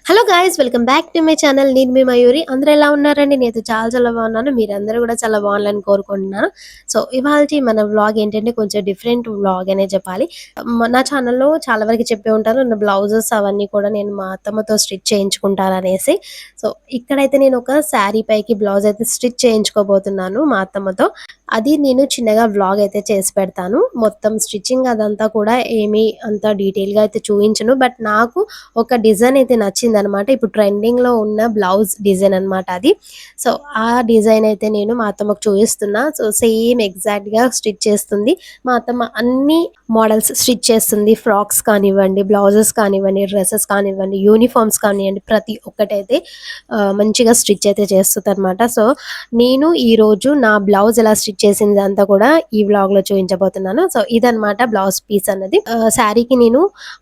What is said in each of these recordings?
Hello guys, welcome back to my channel. నేను మీ మయూరి. అందరూ ఎలా ఉన్నారండి? నేనైతే చాలా చాలా బాగున్నాను. మీరందరూ కూడా చాలా బాగుండాలని కోరుకుంటున్నాను. సో ఇవాళ మన వ్లాగ్ ఏంటంటే కొంచెం డిఫరెంట్ వ్లాగ్ అనే చెప్పాలి. నా ఛానల్లో చాలా వరకు చెప్పే ఉంటారు, నా బ్లౌజెస్ అవన్నీ కూడా నేను మా అత్తమ్మతో స్టిచ్ చేయించుకుంటాను అనేసి. సో ఇక్కడైతే నేను ఒక శారీ పైకి బ్లౌజ్ అయితే స్టిచ్ చేయించుకోబోతున్నాను మా అత్తమ్మతో. అది నేను చిన్నగా వ్లాగ్ అయితే చేసి పెడతాను. మొత్తం స్టిచ్చింగ్ అదంతా కూడా ఏమీ అంత డీటెయిల్గా అయితే చూపించను, బట్ నాకు ఒక డిజైన్ అయితే నచ్చిందనమాట. ఇప్పుడు ట్రెండింగ్లో ఉన్న బ్లౌజ్ డిజైన్ అనమాట అది. సో ఆ డిజైన్ అయితే నేను మా అత్తమ్మకు చూపిస్తున్నా. సో సేమ్ ఎగ్జాక్ట్గా స్టిచ్ చేస్తుంది మా అత్తమ్మ. అన్ని మోడల్స్ స్టిచ్ చేస్తుంది. ఫ్రాక్స్ కానివ్వండి, బ్లౌజెస్ కానివ్వండి, డ్రెస్సెస్ కానివ్వండి, యూనిఫామ్స్ కానివ్వండి, ప్రతి ఒక్కటైతే మంచిగా స్టిచ్ అయితే చేస్తుంది అనమాట. సో నేను ఈరోజు నా బ్లౌజ్ ఎలా స్టిచ్ చేసింది అంతా కూడా ఈ వ్లాగ్ లో చూపించబోతున్నాను. సో ఇదనమాట బ్లౌజ్ పీస్ అన్నది. శారీకి నేను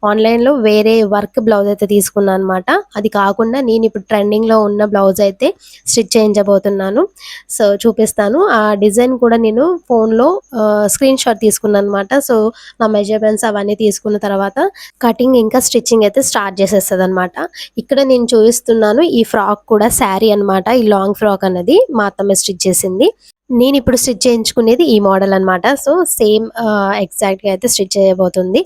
ఆన్లైన్ లో వేరే వర్క్ బ్లౌజ్ అయితే తీసుకున్నాను అనమాట. అది కాకుండా నేను ఇప్పుడు ట్రెండింగ్ లో ఉన్న బ్లౌజ్ అయితే స్టిచ్ చేయించబోతున్నాను. సో చూపిస్తాను. ఆ డిజైన్ కూడా నేను ఫోన్ లో స్క్రీన్ షాట్ తీసుకున్నాను అనమాట. సో నా మెజర్మెంట్స్ అవన్నీ తీసుకున్న తర్వాత కటింగ్ ఇంకా స్టిచ్చింగ్ అయితే స్టార్ట్ చేసేస్తుంది అనమాట. ఇక్కడ నేను చూపిస్తున్నాను ఈ ఫ్రాక్ కూడా శారీ అనమాట. ఈ లాంగ్ ఫ్రాక్ అన్నది మా అత్తమ్మ స్టిచ్ చేసింది. నేను ఇప్పుడు స్టిచ్ చేయించుకునేది ఈ మోడల్ అనమాట. సో సేమ్ ఎగ్జాక్ట్గా అయితే స్టిచ్ చేయబోతుంది.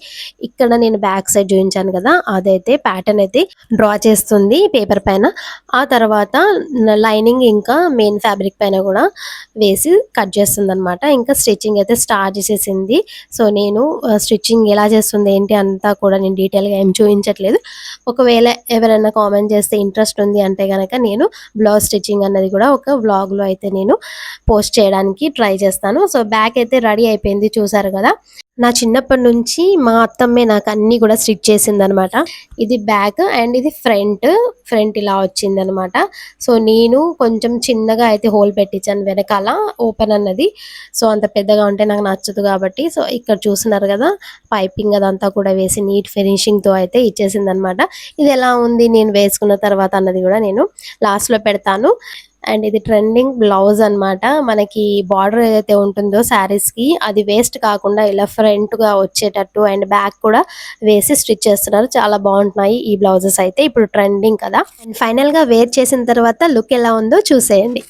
ఇక్కడ నేను బ్యాక్ సైడ్ చూపించాను కదా, అదైతే ప్యాటర్న్ అయితే డ్రా చేస్తుంది పేపర్ పైన. ఆ తర్వాత లైనింగ్ ఇంకా మెయిన్ ఫ్యాబ్రిక్ పైన కూడా వేసి కట్ చేస్తుంది అనమాట. ఇంకా స్టిచ్చింగ్ అయితే స్టార్ట్ చేసేసింది. సో నేను స్టిచ్చింగ్ ఎలా చేస్తుంది ఏంటి అంతా కూడా నేను డీటెయిల్గా ఏం చూపించట్లేదు. ఒకవేళ ఎవరైనా కామెంట్ చేస్తే ఇంట్రెస్ట్ ఉంది అంటే కనుక నేను బ్లౌజ్ స్టిచ్చింగ్ అన్నది కూడా ఒక వ్లాగ్లో అయితే నేను పోస్ట్ చేయడానికి ట్రై చేస్తాను. సో బ్యాక్ అయితే రెడీ అయిపోయింది, చూసారు కదా. నా చిన్నప్పటి నుంచి మా అత్తమ్మే నాకు అన్ని కూడా స్టిచ్ చేసింది అనమాట. ఇది బ్యాక్ అండ్ ఇది ఫ్రంట్ ఇలా వచ్చింది అనమాట. సో నేను కొంచెం చిన్నగా అయితే హోల్ పెట్టించాను వెనకాల, ఓపెన్ అన్నది. సో అంత పెద్దగా ఉంటే నాకు నచ్చదు కాబట్టి. సో ఇక్కడ చూస్తున్నారు కదా, పైపింగ్ అదంతా కూడా వేసి నీట్ ఫినిషింగ్ తో అయితే ఇచ్చేసింది అనమాట. ఇది ఎలా ఉంది నేను వేసుకున్న తర్వాత అన్నది కూడా నేను లాస్ట్ లో పెడతాను. అండ్ ఇది ట్రెండింగ్ బ్లౌజ్ అన్నమాట. మనకి బార్డర్ ఏదైతే ఉంటుందో శారీస్ కి, అది వేస్ట్ కాకుండా ఇలా ఫ్రంట్ గా వచ్చేటట్టు అండ్ బ్యాక్ కూడా వేసి స్టిచ్ చేస్తున్నారు. చాలా బాగుంటున్నాయి ఈ బ్లౌజెస్ అయితే, ఇప్పుడు ట్రెండింగ్ కదా. అండ్ ఫైనల్ గా వేర్ చేసిన తర్వాత లుక్ ఎలా ఉందో చూసేయండి.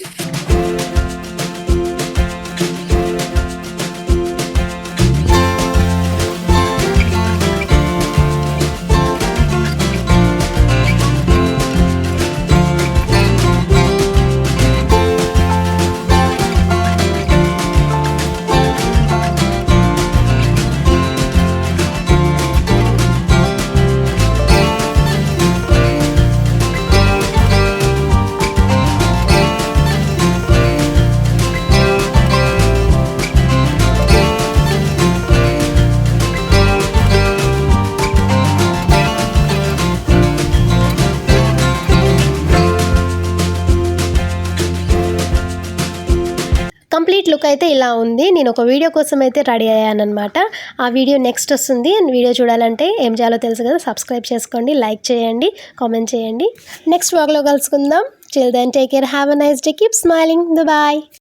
కంప్లీట్ లుక్ అయితే ఇలా ఉంది. నేను ఒక వీడియో కోసం అయితే రెడీ అయ్యాను అనమాట. ఆ వీడియో నెక్స్ట్ వస్తుంది. వీడియో చూడాలంటే ఏం చేయాలో తెలుసు కదా, సబ్స్క్రైబ్ చేసుకోండి, లైక్ చేయండి, కామెంట్ చేయండి. నెక్స్ట్ వ్లాగ్లో కలుసుకుందాం. Till then take care, have a nice day, keep smiling, bye.